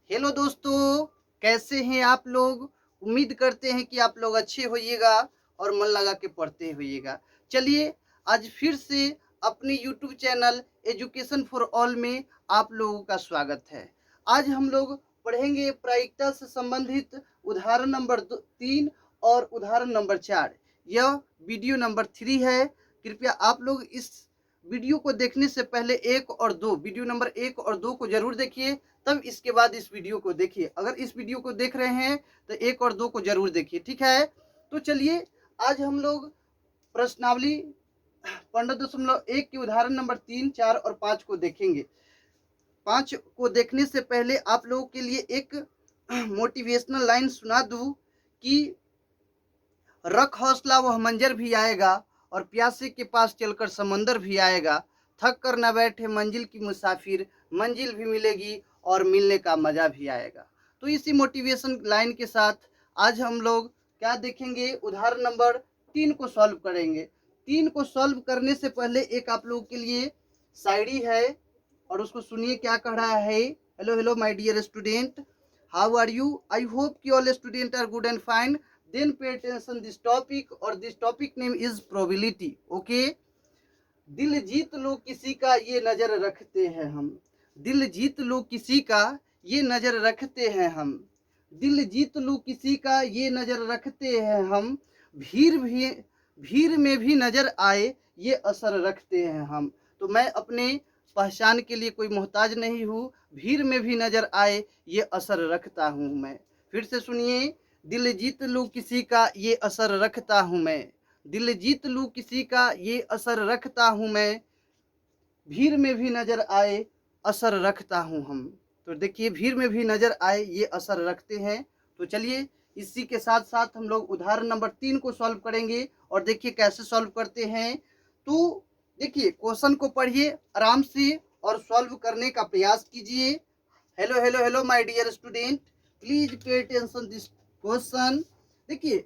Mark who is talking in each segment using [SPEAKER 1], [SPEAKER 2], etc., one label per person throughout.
[SPEAKER 1] Hello दोस्तों, कैसे हैं आप लोग। उम्मीद करते हैं कि आप लोग अच्छे होइएगा और मन लगा के पढ़ते होइएगा। चलिए, आज फिर से अपने YouTube channel education for all में आप लोगों का स्वागत है। आज हम लोग पढ़ेंगे प्रायिकता से संबंधित उदाहरण नंबर 3 और उदाहरण नंबर 4। यह वीडियो नंबर 3 है। कृपया आप लोग इस वीडियो को देखने से पहले वीडियो नंबर 1 और 2 को जरूर देखिए, तब इसके बाद इस वीडियो को देखिए। अगर इस वीडियो को देख रहे हैं तो 1 और 2 को जरूर देखिए, ठीक है। तो चलिए, आज हम लोग प्रश्नावली 15.1 के उदाहरण नंबर 3, 4 और 5 को देखेंगे। 5 को देखने से पहले आप लोगों के लिए एक मोटिवेशनल लाइन सुना दूं कि रख हौसला वह मंजर भी आएगा और प्यासे के पास चलकर समंदर भी आएगा। थक कर न बैठे मंजिल की मुसाफिर, मंजिल भी मिलेगी और मिलने का मजा भी आएगा। तो इसी मोटिवेशन लाइन के साथ आज हम लोग क्या देखेंगे, उदाहरण नंबर 3 को सॉल्व करेंगे। 3 को सॉल्व करने से पहले एक आप लोगों के लिए शायरी है और उसको सुनिए क्या कह रहा है। Hello hello my dear student, how are you? I hope कि all student are good and fine. Then pay attention this topic, और this topic name is probability. Okay, दिल जीत लो किसी का ये नजर रखते हैं हम। दिल जीत लो किसी का ये नजर रखते हैं हम। दिल जीत लो किसी का ये नजर रखते हैं हम। भीड़ में भी नजर आए ये असर रखते हैं हम। तो मैं अपने पहचान के लिए कोई मोहताज नहीं हूँ। भीड़ में भी नजर आए ये असर रखता हूँ मैं। फिर से सुनिए, दिल जीत लूँ किसी का ये असर रखता हूँ मैं। दिल जीत लूँ किसी का ये असर रखता हूँ मैं। भीड़ में भी नजर आए असर रखता हूँ हम। तो देखिए, भीड़ में भी नजर आए ये असर रखते हैं। तो चलिए, इसी के साथ साथ हम लोग उदाहरण नंबर 3 को सॉल्व करेंगे और देखिए कैसे सॉल्व करते हैं। तो देखिए, क्वेश्चन को पढ़िए आराम से और सॉल्व करने का प्रयास कीजिए। Hello hello hello my dear student, please pay attention this question. देखिए,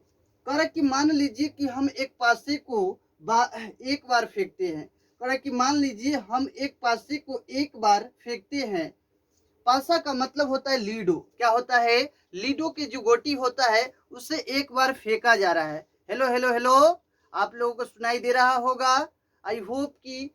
[SPEAKER 1] कह रहा कि मान लीजिए कि हम एक पासे को एक बार फेंकते हैं। कह रहा कि मान लीजिए हम एक पासे को एक बार फेंकते हैं। पासा का मतलब होता है लीडो। क्या होता है? लीडो की जो गोटी होता है उससे एक बार फेंका जा रहा है। हेलो हेलो हेलो, आप लोगों को सुनाई दे रहा होगा। आई होप कि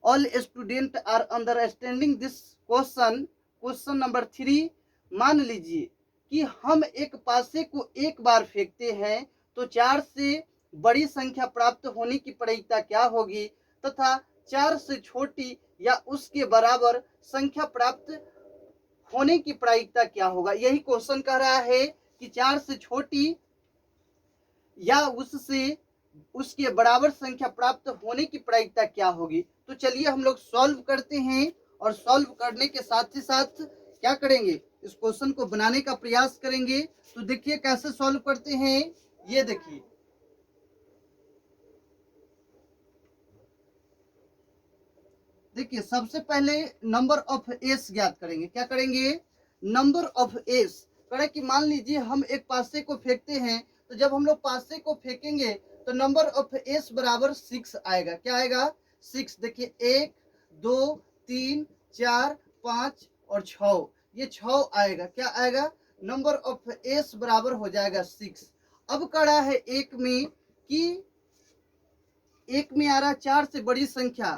[SPEAKER 1] all student are understanding this question. Question number 3, मान लीजिए कि हम एक पासे को एक बार फेंकते हैं तो 4 से बड़ी संख्या प्राप्त होने की प्रायिकता क्या होगी, तथा 4 से छोटी या उसके बराबर संख्या प्राप्त होने की प्रायिकता क्या होगा। यही क्वेश्चन कह रहा है कि 4 से छोटी या उससे उसके बराबर संख्या प्राप्त होने की प्रायिकता क्या होगी। तो चलिए हम लोग सॉल्व करते हैं और सॉल्व करने के साथ ही साथ क्या करेंगे, इस क्वेश्चन को बनाने का प्रयास करेंगे। तो देखिए कैसे सॉल्व करते हैं, ये देखिए। देखिए, सबसे पहले नंबर ऑफ एस ज्ञात करेंगे। क्या करेंगे? Number of S. करें कि मान लीजिए हम एक पासे को फेंकते हैं, तो जब हम लोग पासे को फेंकेंगे तो नंबर ऑफ एस बराबर 6 आएगा। क्या आएगा? 6। देखिए, 1 2 3 4 5 और 6, ये 6 आएगा। क्या आएगा? नंबर ऑफ एस बराबर हो जाएगा 6। अब कड़ा है एक में कि एक में आ रहा 4 से बड़ी संख्या।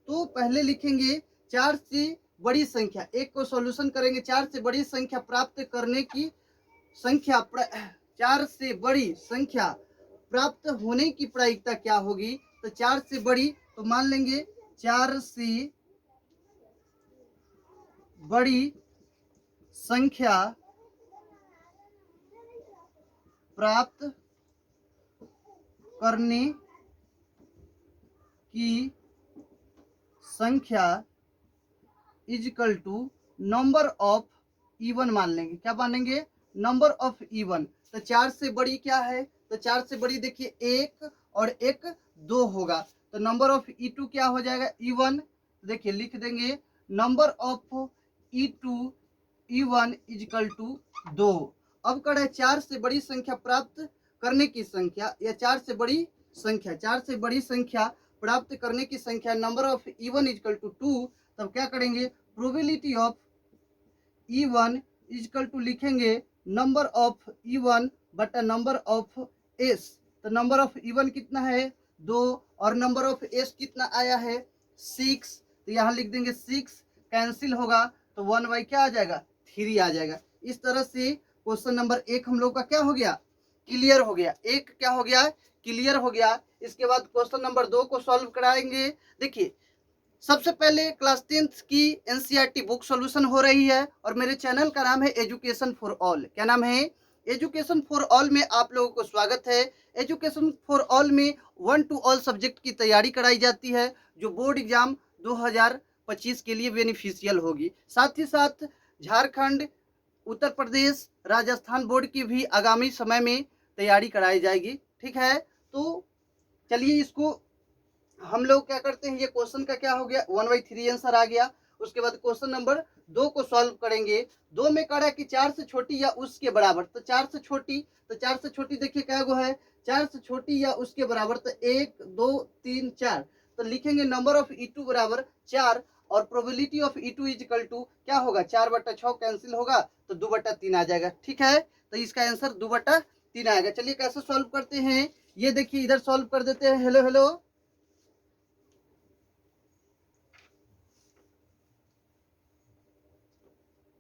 [SPEAKER 1] तो पहले लिखेंगे 4 से बड़ी संख्या। एक को सॉल्यूशन करेंगे, 4 से बड़ी संख्या प्राप्त करने की संख्या 4 से बड़ी संख्या प्राप्त होने की प्रायिकता क्या होगी। तो 4 से बड़ी, तो मान लेंगे 4 से बड़ी संख्या प्राप्त करने की संख्या equal to number of E one मान लेंगे। क्या मानेंगे? Number of E one. तो 4 से बड़ी क्या है? तो 4 से बड़ी देखिए 1 और 1 2 होगा। तो नंबर ऑफ E2 क्या हो जाएगा? E1। देखिए लिख देंगे number of E2 E1 is equal to 2। अब कर है 4 से बड़ी संख्या प्राप्त करने की संख्या, या 4 से बड़ी संख्या, 4 से बड़ी संख्या प्राप्त करने की संख्या number of E1 is equal to 2। तब क्या करेंगे? Probability of E1 equal to लिखेंगे नंबर ऑफ E1 बटा नंबर ऑफ S। तो नंबर ऑफ E1 कितना है 2 और नंबर ऑफ S कितना आया है 6। तो यहाँ लिख देंगे 6, कैंसिल होगा तो 1/, क्या आ जाएगा 3 आ जाएगा। इस तरह से क्वेश्चन नंबर 1 हम लोग का क्या हो गया, क्लियर हो गया। एक क्या हो गया, क्लियर हो गया। इसके बाद क्वेश्चन नंबर 2 को सॉल्व कराएंगे। देखिए सबसे पहले क्लास 10th की एनसीईआरटी बुक सॉल्यूशन हो रही है और मेरे चैनल का नाम है एजुकेशन फॉर ऑल। क्या नाम है, एजुकेशन फॉर ऑल में आप लोगों को स्वागत है। एजुकेशन फॉर ऑल में 1 to ऑल सब्जेक्ट की तैयारी कराई जाती है जो बोर्ड एग्जाम 2025 के लिए बेनिफिशियल होगी। साथ ही साथ झारखंड, उत्तर प्रदेश, राजस्थान बोर्ड की भी आगामी समय में तैयारी कराई जाएगी। ठीक है, तो चलिए इसको हम लोग क्या करते हैं, ये क्वेश्चन का क्या हो गया 1/3 आंसर आ गया। उसके बाद क्वेश्चन नंबर 2 को सॉल्व करेंगे। 2 में कह रहा है कि 4 से छोटी या उसके बराबर, तो 4 से छोटी, तो 4 से छोटी देखिए क्या गो है 4 से छोटी या उसके बराबर, तो 1 2 3 4, तो लिखेंगे नंबर ऑफ E2 बराबर 4 और probability of E2 equal to क्या होगा 4/6 कैंसिल होगा तो 2/3 आ जाएगा। ठीक है, तो इसका आंसर 2/3 आएगा। चलिए कैसे सॉल्व करते हैं, ये देखिए इधर सॉल्व कर देते हैं। हेलो हेलो,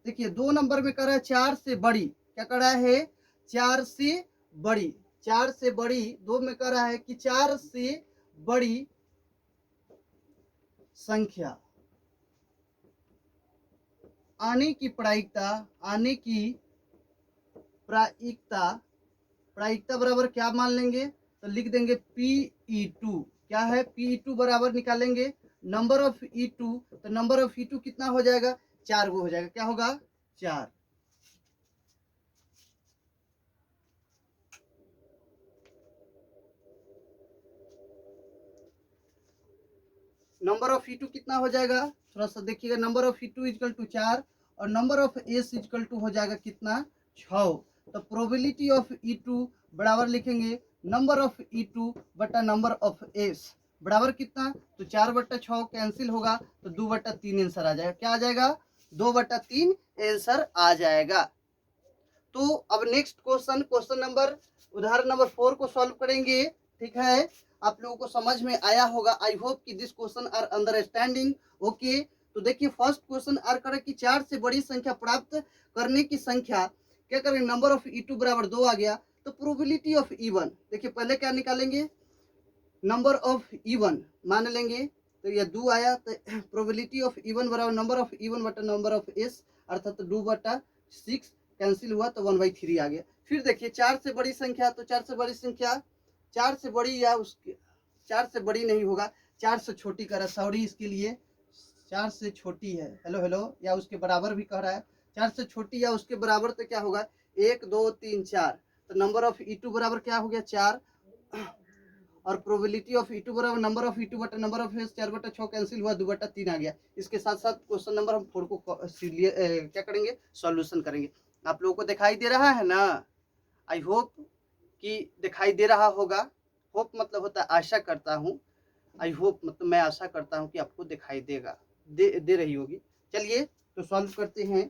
[SPEAKER 1] देखिए 2 नंबर में कर रहा है 4 से बड़ी, क्या कर रहा है 4 से बड़ी, 4 से बड़ी। 2 में कर रहा है कि 4 से बड़ी संख्या आने की प्रायिकता, आने की प्रायिकता, प्रायिकता बराबर क्या मान लेंगे, तो लिख देंगे PE2। क्या है PE2 बराबर निकालेंगे नंबर ऑफ E2, तो नंबर ऑफ E2 कितना हो जाएगा 4 गो हो जाएगा, क्या होगा 4। नंबर ऑफ E2 कितना हो जाएगा, थोड़ा सा देखिएगा, number of E2 equal to 4 और number of S equal to हो जाएगा कितना 6। तो प्रोबेबिलिटी ऑफ E2 बराबर लिखेंगे नंबर ऑफ E2 बटा नंबर ऑफ S बराबर कितना, तो 4/6 कैंसिल होगा तो 2/3 आंसर आ जाएगा। क्या आ जाएगा 2/3 आंसर आ जाएगा। तो अब नेक्स्ट क्वेश्चन, क्वेश्चन नंबर उदाहरण नंबर 4 को सॉल्व करेंगे। ठीक है, आप लोगों को समझ में आया होगा। आई होप कि this question are understanding okay. तो देखिए फर्स्ट क्वेश्चन आर करे कि 4 से बड़ी संख्या प्राप्त करने की संख्या, क्या करेंगे नंबर ऑफ E2 बराबर 2 आ गया, तो प्रोबेबिलिटी ऑफ E1, देखिए पहले क्या निकालेंगे नंबर ऑफ E1 मान लेंगे, तो ये 2 आया, तो प्रोबेबिलिटी ऑफ E1 बराबर नंबर ऑफ E1 बटा नंबर ऑफ S अर्थात 2/6 कैंसिल हुआ तो 1/3 आ गया। फिर देखिए 4 से बड़ी संख्या, तो 4 से बड़ी संख्या 4 से बड़ी या उसके 4 से बड़ी नहीं होगा, 4 से छोटी कह रहा है, सॉरी इसके लिए 4 से छोटी है, हेलो हेलो, या उसके बराबर भी कह रहा है, 4 से छोटी या उसके बराबर, तो क्या होगा 1 2 3 4, तो नंबर ऑफ E2 बराबर क्या हो गया 4 और प्रोबेबिलिटी ऑफ E2 बराबर नंबर ऑफ E2 बटा नंबर ऑफ S 4/6 कैंसिल हुआ 2/3 आ गया। इसके साथ साथ क्वेश्चन नंबर हम 4 को क्या करेंगे सॉल्यूशन करेंगे। आप लोगों को दिखाई दे रहा है ना, आई होप कि दिखाई दे रहा होगा। होप मतलब होता है आशा करता हूँ, आई होप मतलब मैं आशा करता हूँ कि आपको दिखाई देगा, दे रही होगी। चलिए तो सॉल्व करते हैं,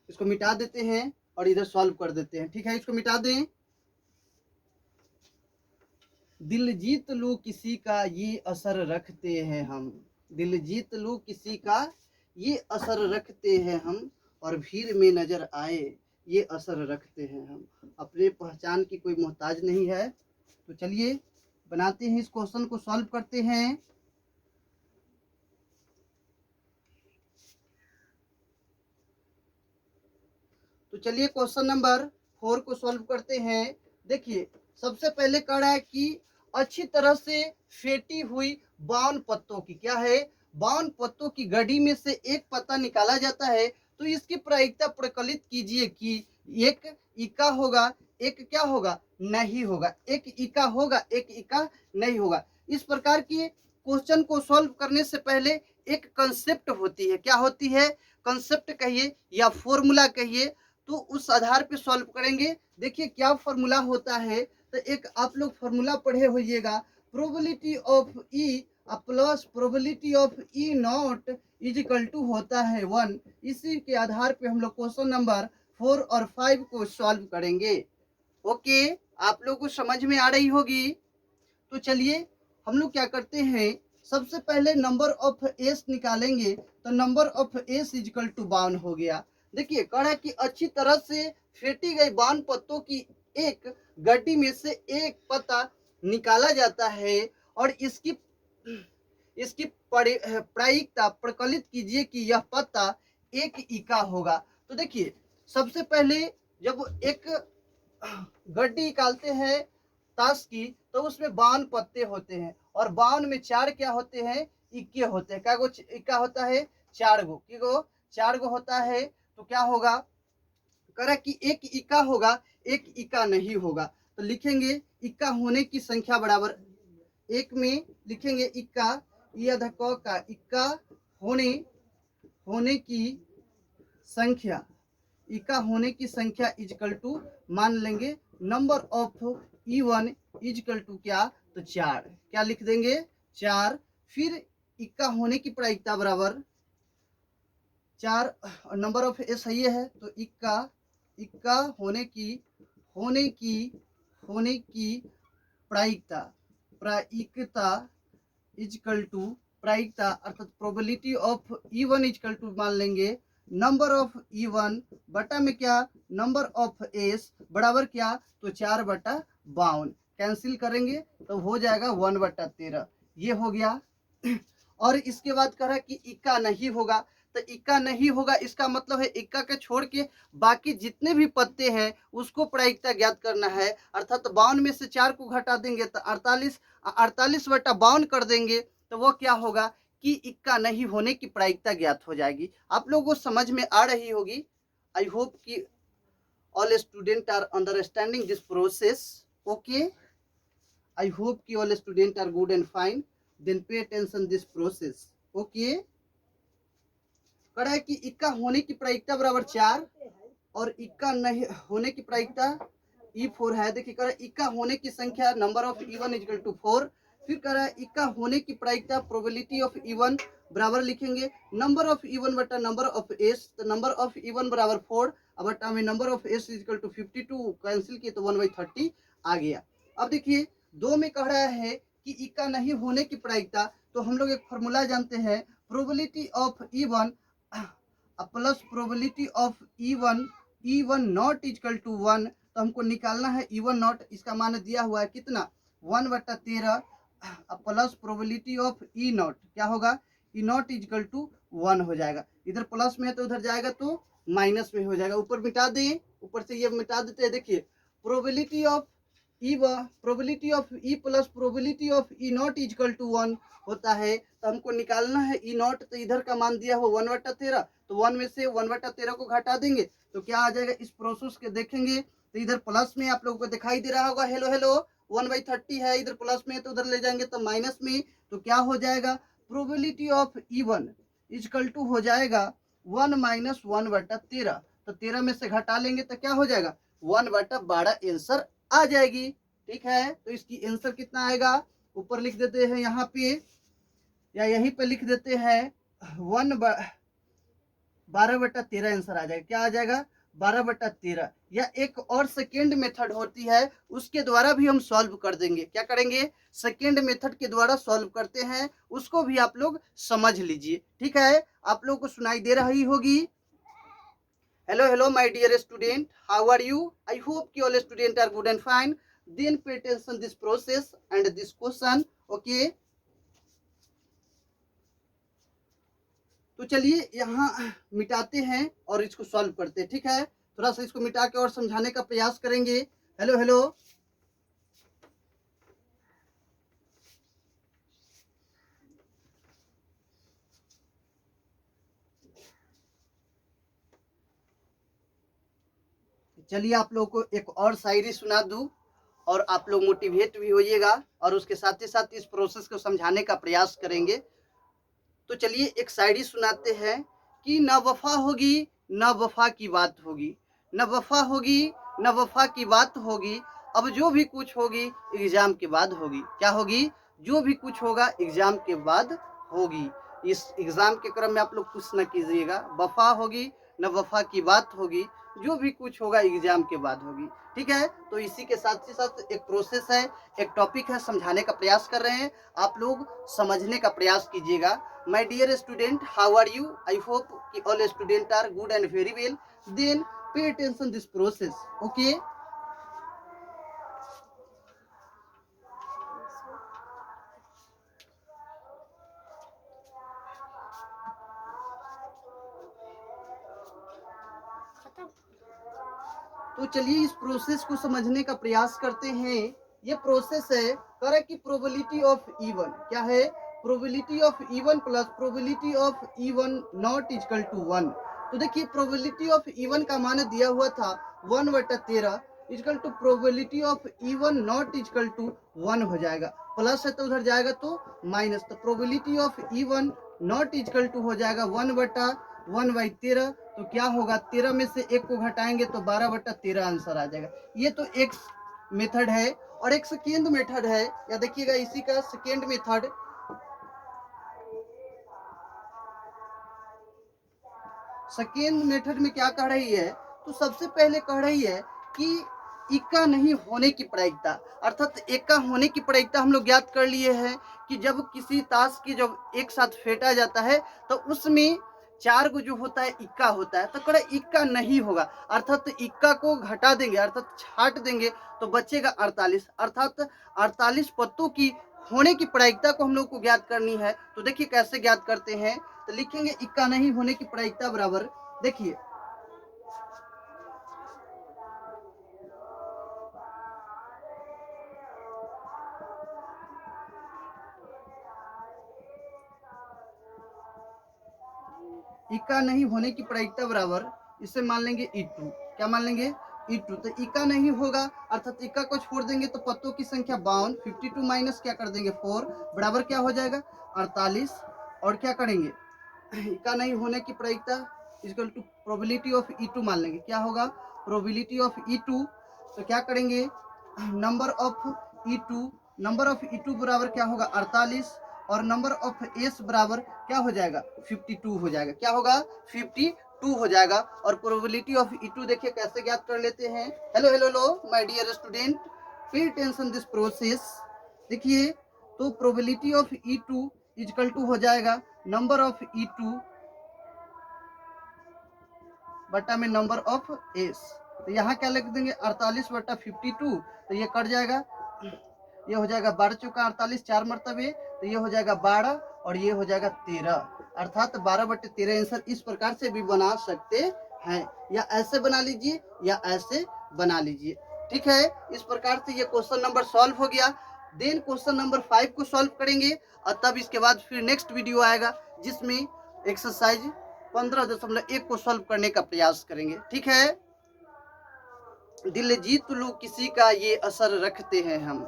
[SPEAKER 1] इसको मिटा देते हैं और इधर सॉल्व कर देते हैं। ठीक है, इसको मिटा दें। दिल जीत लूं किसी का ये असर रखते हैं हम, दिल जीत लूं किसी का ये असर रखते हैं हम, और भीड़ में नजर आए ये असर रखते हैं हम, अपने पहचान की कोई मोहताज नहीं है। तो चलिए बनाते हैं, इस क्वेश्चन को सॉल्व करते हैं। तो चलिए क्वेश्चन नंबर 4 को सॉल्व करते हैं। देखिए सबसे पहले कह रहा है कि अच्छी तरह से फेटी हुई 52 पत्तों की, क्या है 52 पत्तों की गड्डी में से एक पत्ता निकाला जाता है, तो इसकी प्रायिकता प्रकलित कीजिए कि एक इक्का होगा, एक क्या होगा नहीं होगा, एक इक्का होगा एक इक्का नहीं होगा। इस प्रकार के क्वेश्चन को सॉल्व करने से पहले एक कंसेप्ट होती है, क्या होती है कंसेप्ट कहिए या फॉर्मूला कहिए, तो उस आधार पे सॉल्व करेंगे। देखिए क्या फॉर्मूला होता है, तो एक आप लोग फॉर्मूला पढ़े होइएगा, probability of E plus probability of E not is equal to होता है 1। इसी के आधार पे हम लोग क्वेश्चन नंबर 4 और 5 को सॉल्व करेंगे। ओके, आप लोग को समझ में आ रही होगी। तो चलिए हम लोग क्या करते हैं, सबसे पहले नंबर ऑफ एस निकालेंगे। तो number of S equal to 52 हो गया। देखिए कह रहा है कि अच्छी तरह से फेंटी गई 52 पत्तों की एक गड्डी में से एक पत्ता निकाला जाता है और इसकी इसकी प्रायिकता प्रकलित कीजिए कि यह पत्ता एक इका होगा। तो देखिए सबसे पहले जब एक गड्डी निकालते हैं ताश की, तो उसमें 52 पत्ते होते हैं और 52 में 4 क्या होते हैं, इक्के होते हैं। क्या गो इक्का होता है, 4 गो। की गो 4 गो होता है। तो क्या होगा, कह रहा कि एक इक्का होगा, एक इक्का नहीं होगा। तो लिखेंगे इक्का होने की संख्या बराबर, एक में लिखेंगे इक्का, का इक्का होने की संख्या, इक्का होने की संख्या इजकल टू मान लेंगे number of E1 equal to क्या, तो 4। क्या लिख देंगे, 4। फिर इक्का होने की प्रायिकता बराबर 4, नंबर ऑफ ए सही है तो इक्का होने की प्रायिकता इजकल टू प्रायिकता अर्थात probability of E1 equal to मान लेंगे नंबर ऑफ E1 बटा में क्या, नंबर ऑफ एस बराबर क्या, तो 4/52। कैंसिल करेंगे तो हो जाएगा 1/13। ये हो गया। और इसके बाद कह रहा है कि इक्का नहीं होगा। तो इक्का नहीं होगा इसका मतलब है इक्का के छोड़ के बाकी जितने भी पत्ते हैं उसको प्रायिकता ज्ञात करना है। अर्थात 52 में से 4 को घटा देंगे तो 48/52 कर देंगे तो वो क्या होगा कि इक्का नहीं होने की प्रायिकता ज्ञात हो जाएगी। आप लोगों को समझ में आ रही होगी। आई होप कि all student are understanding this process. Okay, I hope कि all student are good and fine, then pay attention this process. Okay, कह रहा है कि इक्का होने की प्रायिकता बराबर 4 और इक्का नहीं होने की प्रायिकता E4 है। देखिए कह रहा है इक्का होने की संख्या number of E1 equal to 4। फिर कह रहा है इक्का होने की प्रायिकता प्रोबेबिलिटी ऑफ E1 बराबर लिखेंगे नंबर ऑफ E1 बटा नंबर ऑफ एस। तो नंबर ऑफ E1 बराबर 4 बटा में number of S equal to 52, cancel किए तो 1/30 आ गया। अब देखिए 2 में कह रहा है कि इक्का नहीं होने की प्रायिकता, तो हम लोग एक फॉर्मूला जानते हैं, probability of E1 plus probability of E1 not equal to 1। तो हमको निकालना है E1 नॉट, इसका मान दिया हुआ है कितना, 1/13 plus probability of E not क्या होगा, E नॉट इजकल टू 1 हो जाएगा। इधर प्लस में है तो उधर जाएगा तो माइनस में हो जाएगा। ऊपर मिटा दें, ऊपर से ये मिटा देते हैं। देखिए probability of E plus probability of E not equal to 1 होता है। तो हमको निकालना है E नॉट, तो इधर का मान दिया हो 1/13, तो 1 में से 1/13 को घटा देंगे तो क्या आ जाएगा। इस प्रोसेस के देखेंगे तो इधर प्लस में आप लोगों को दिखाई दे रहा होगा, हेलो हेलो 1/30 है, इधर प्लस में तो उधर ले जाएंगे तो माइनस में, तो क्या हो जाएगा, probability of E1 equal to हो जाएगा 1 माइनस 1/13। तो 13 में से घटा लेंगे तो क्या हो जाएगा, 1/12 आंसर आ जाएगी। ठीक है, तो इसकी आंसर कितना आएगा, ऊपर लिख देते हैं यहाँ पे या यहीं पे लिख देते हैं 12/13 आंसर आ जाएगा। क्या आ जाएगा, 12/13। या एक और सेकेंड मेथड होती है उसके द्वारा भी हम सॉल्व कर देंगे। क्या करेंगे, सेकेंड मेथड के द्वारा सॉल्व करते हैं, उसको भी आप लोग समझ लीजिए। ठीक है, आप लोग को सुनाई दे रही होगी। Hello hello my dear student, how are you? I hope कि all student are good and fine. Then pay attention this process and this question. Okay, तो चलिए यहाँ मिटाते हैं और इसको सॉल्व करते हैं। ठीक है, थोड़ा सा इसको मिटा के और समझाने का प्रयास करेंगे। हेलो हेलो, चलिए आप लोगों को एक और शायरी सुना दूं और आप लोग मोटिवेट भी होइएगा और उसके साथ ही साथ इस प्रोसेस को समझाने का प्रयास करेंगे। तो चलिए एक शायरी सुनाते हैं कि न वफा होगी न वफा की बात होगी, न वफा होगी न वफा की बात होगी, अब जो भी कुछ होगी एग्जाम के बाद होगी। क्या होगी, जो भी कुछ होगा एग्जाम के बाद होगी। इस एग्जाम के क्रम में आप लोग कुछ न कीजिएगा, वफा होगी न वफा की बात होगी, जो भी कुछ होगा एग्जाम के बाद होगी। ठीक है, तो इसी के साथ ही साथ एक प्रोसेस है, एक टॉपिक है, समझाने का प्रयास कर रहे हैं, आप लोग समझने का प्रयास कीजिएगा। My dear student, how are you? I hope कि all student are good and very well. Then pay attention this process, okay. तो चलिए इस प्रोसेस को समझने का प्रयास करते हैं। ये प्रोसेस है, करें कि प्रोबेबिलिटी ऑफ इवन क्या है? Probability of E one plus probability of E one not equal to 1। तो देखिए प्रोबेबिलिटी ऑफ इवन का मान दिया हुआ था 1/13 equal to probability of E one not equal to 1 हो जाएगा। प्लस है तो उधर जाएगा तो माइनस, तो probability of E one not equal to हो जाएगा 1/13। तो क्या होगा, 13 में से एक को घटाएंगे तो 12/13 आंसर आ जाएगा। ये तो एक मेथड है। और एक सेकेंड मेथड है, या देखिएगा इसी का सेकेंड मेथड। सेकेंड मेथड में क्या कह रही है, तो सबसे पहले कह रही है कि इक्का नहीं होने की प्रायिकता, अर्थात इक्का होने की प्रायिकता हम लोग ज्ञात कर लिए हैं कि जब किसी ताश की जब एक साथ फेंटा जाता है तो उसमें 4 गो जो होता है इक्का होता है, तो कड़ा इक्का नहीं होगा, अर्थात इक्का को घटा देंगे अर्थात छाट देंगे तो बचेगा 48, अर्थात 48 पत्तों की होने की प्रायिकता को हम लोग को ज्ञात करनी है। तो देखिए कैसे ज्ञात करते हैं, तो लिखेंगे इक्का नहीं होने की प्रायिकता बराबर, देखिए इक्का नहीं होने की प्रायिकता बराबर, इसे मान लेंगे E2। क्या मान लेंगे? E2। तो इक्का नहीं होगा अर्थात इक्का को छोड़ देंगे तो पत्तों की संख्या 52, 52 माइनस क्या कर देंगे 4 बराबर क्या हो जाएगा 48। और क्या करेंगे, इक्का नहीं होने की प्रायिकता equal to probability of E2 मान लेंगे। क्या होगा, प्रोबेबिलिटी ऑफ E2। तो क्या करेंगे, number of E2, number of E2 बराबर क्या होगा 48, और नंबर ऑफ एस बराबर क्या हो जाएगा 52 हो जाएगा। क्या होगा 52 हो जाएगा। और प्रोबेबिलिटी ऑफ E2 देखिए कैसे ज्ञात कर लेते हैं। Hello hello hello my dear student, pay attention this process. देखिए तो probability of E2 equal to हो जाएगा नंबर ऑफ E2 बटा में नंबर ऑफ एस। तो यहाँ क्या लिख देंगे 48/52, तो ये कट जाएगा, ये हो जाएगा 12 चौका 48, 4 मरतबे, तो ये हो जाएगा 12 और ये हो जाएगा 13, अर्थात 12/13 आंसर इस प्रकार से भी बना सकते हैं, या ऐसे बना लीजिए या ऐसे बना लीजिए। ठीक है, इस प्रकार से ये क्वेश्चन नंबर सॉल्व हो गया। देन क्वेश्चन नंबर 5 को सॉल्व करेंगे और तब इसके बाद फिर नेक्स्ट वीडियो आएगा जिसमें एक्सरसाइज 15.1 को सॉल्व करने का प्रयास करेंगे। ठीक है, दिल जीत लूं किसी का ये असर रखते हैं हम,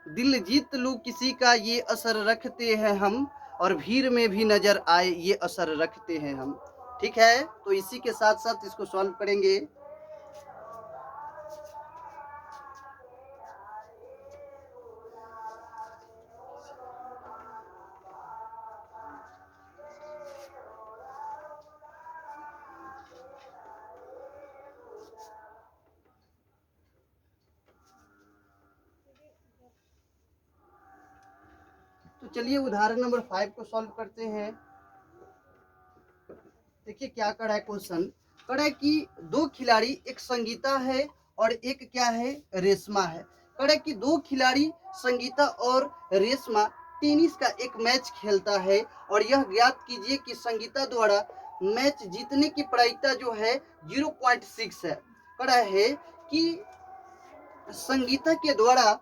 [SPEAKER 1] दिल जीत लूं किसी का ये असर रखते हैं हम, और भीड़ में भी नजर आए ये असर रखते हैं हम। ठीक है, तो इसी के साथ साथ इसको सॉल्व करेंगे। तो चलिए उदाहरण नंबर 5 को सॉल्व करते हैं। देखिए क्या करा है क्वेश्चन, करा है कि दो खिलाड़ी, एक संगीता है और एक क्या है रेशमा है। करा है कि दो खिलाड़ी संगीता और रेशमा टेनिस का एक मैच खेलता है और यह ज्ञात कीजिए कि संगीता द्वारा मैच जीतने की प्रायिकता जो है 0.6 है। करा है कि संगीता के द्वारा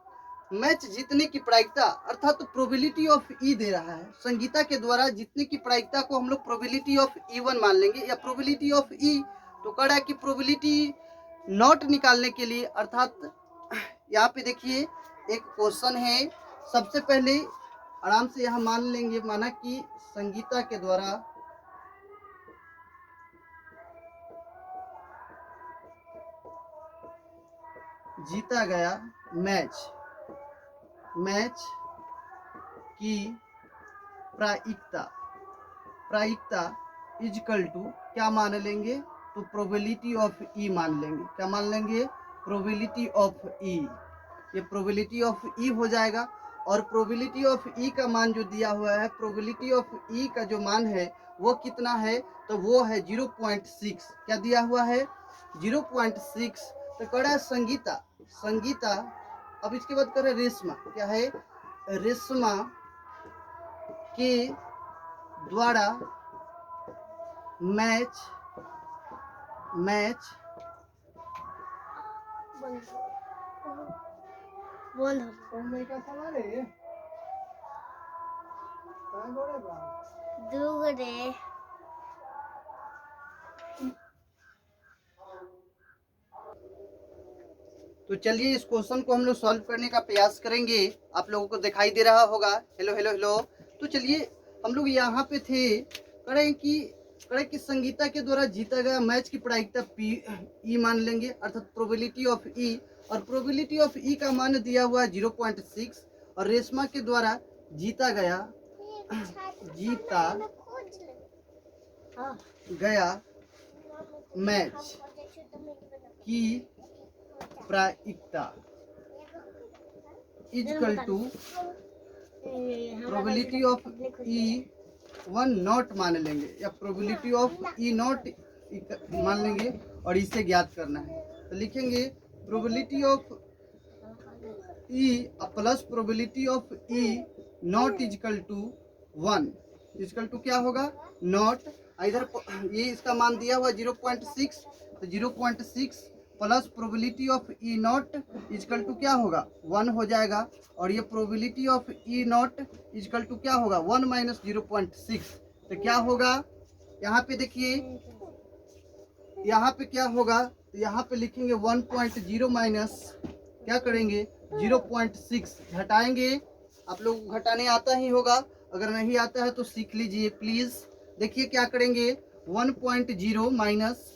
[SPEAKER 1] मैच जीतने की प्रायिकता अर्थात तो प्रोबेबिलिटी ऑफ ई दे रहा है, संगीता के द्वारा जीतने की प्रायिकता को हम लोग प्रोबेबिलिटी ऑफ E1 मान लेंगे या प्रोबेबिलिटी ऑफ ई। तो कह रहा है कि प्रोबेबिलिटी नॉट निकालने के लिए अर्थात यहाँ पे देखिए एक क्वेश्चन है, सबसे पहले आराम से यहाँ मान लेंगे, माना कि संगीता के द्वारा जीता गया मैच की प्रायिकता इजकल टू क्या मान लेंगे, तो प्रोबेबिलिटी ऑफ ई मान लेंगे। क्या मान लेंगे, प्रोबेबिलिटी ऑफ ई। ये प्रोबेबिलिटी ऑफ ई हो जाएगा। और प्रोबेबिलिटी ऑफ ई का मान जो दिया हुआ है, प्रोबेबिलिटी ऑफ ई का जो मान है वो कितना है, तो वो है 0.6। क्या दिया हुआ है, 0.6। तो कह रहा है संगीता। अब इसके बाद कह रहे रेशमा। क्या है, रेशमा के द्वारा मैच तो चलिए इस क्वेश्चन को हम लोग सॉल्व करने का प्रयास करेंगे। आप लोगों को दिखाई दे रहा होगा, हेलो हेलो हेलो। तो चलिए हम लोग यहाँ पे थे, करें कि संगीता के द्वारा जीता गया मैच की प्रायिकता पी ई मान लेंगे, अर्थात प्रोबेबिलिटी ऑफ ई। और प्रोबेबिलिटी ऑफ ई का मान दिया हुआ है 0.6। और रेशमा के द्वारा जीता गया मैच की प्रायिकता equal to probability of E 1 not मान लेंगे, या प्रोबेबिलिटी ऑफ ई नॉट मान लेंगे और इसे ज्ञात करना है। तो लिखेंगे probability of E plus probability of E not equal to 1। Equal to क्या होगा, नॉट। इधर ये इसका मान दिया हुआ 0.6, तो 0.6 plus probability of E not equal to क्या होगा, 1 हो जाएगा। और ये probability of E not equal to क्या होगा, 1 माइनस 0.6। तो क्या होगा, यहाँ पे देखिए, यहाँ पे क्या होगा, तो यहाँ पे लिखेंगे 1.0 माइनस क्या करेंगे 0.6 घटाएंगे। आप लोग घटाने आता ही होगा, अगर नहीं आता है तो सीख लीजिए प्लीज। देखिए क्या करेंगे, 1.0 माइनस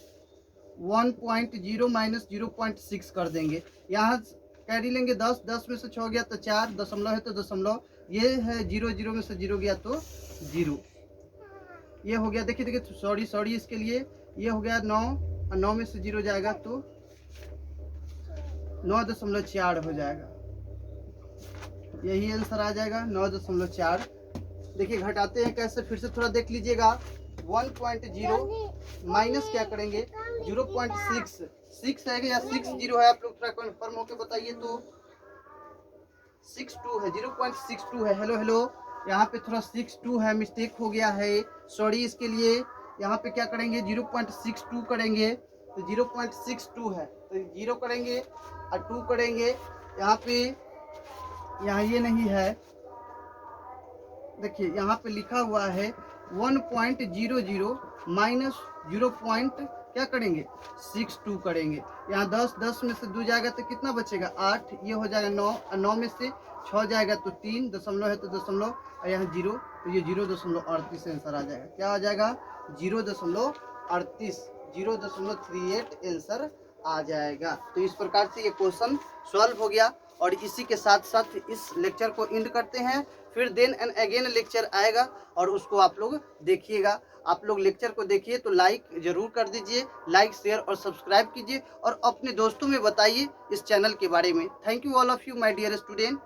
[SPEAKER 1] 0.6 कर देंगे। यहाँ कैरी लेंगे 10, 10 में से 6 गया तो 4, दशमलव है तो दशमलव, ये है 0, 0 में से 0 गया तो 0, ये हो गया। देखिए सॉरी इसके लिए, ये हो गया 9, और 9 में से 0 जाएगा तो 9.4 हो जाएगा। यही आंसर आ जाएगा 9.4। देखिए घटाते हैं कैसे, फिर से थोड़ा देख लीजिएगा। 1.0 माइनस क्या करेंगे 0.6 है या 60 है, आप लोग थोड़ा कन्फर्म होकर बताइए। तो 62 है, 0.62 है। हेलो हेलो, यहाँ पे थोड़ा 62 है, मिस्टेक हो गया है, सॉरी इसके लिए। यहाँ पे क्या करेंगे 0.62 करेंगे, तो 0.62 है, तो 0 करेंगे और 2 करेंगे। यहाँ पे ये नहीं है, देखिए यहाँ पे लिखा हुआ है 1.00 माइनस 0. क्या करेंगे 62 करेंगे। यहाँ 10 में से 2 जाएगा तो कितना बचेगा 8, ये हो जाएगा 9, और 9 में से 6 जाएगा तो 3, दशमलव है तो दशमलव, और यहाँ 0, तो ये 0.38 आंसर आ जाएगा। क्या आ जाएगा 0.38, 0.38 आंसर आ जाएगा। तो इस प्रकार से ये क्वेश्चन सॉल्व हो गया। और इसी के साथ साथ इस लेक्चर को एंड करते हैं, फिर देन एंड अगेन लेक्चर आएगा और उसको आप लोग देखिएगा। आप लोग लेक्चर को देखिए तो लाइक जरूर कर दीजिए, लाइक शेयर और सब्सक्राइब कीजिए और अपने दोस्तों में बताइए इस चैनल के बारे में। Thank you all of you my dear student.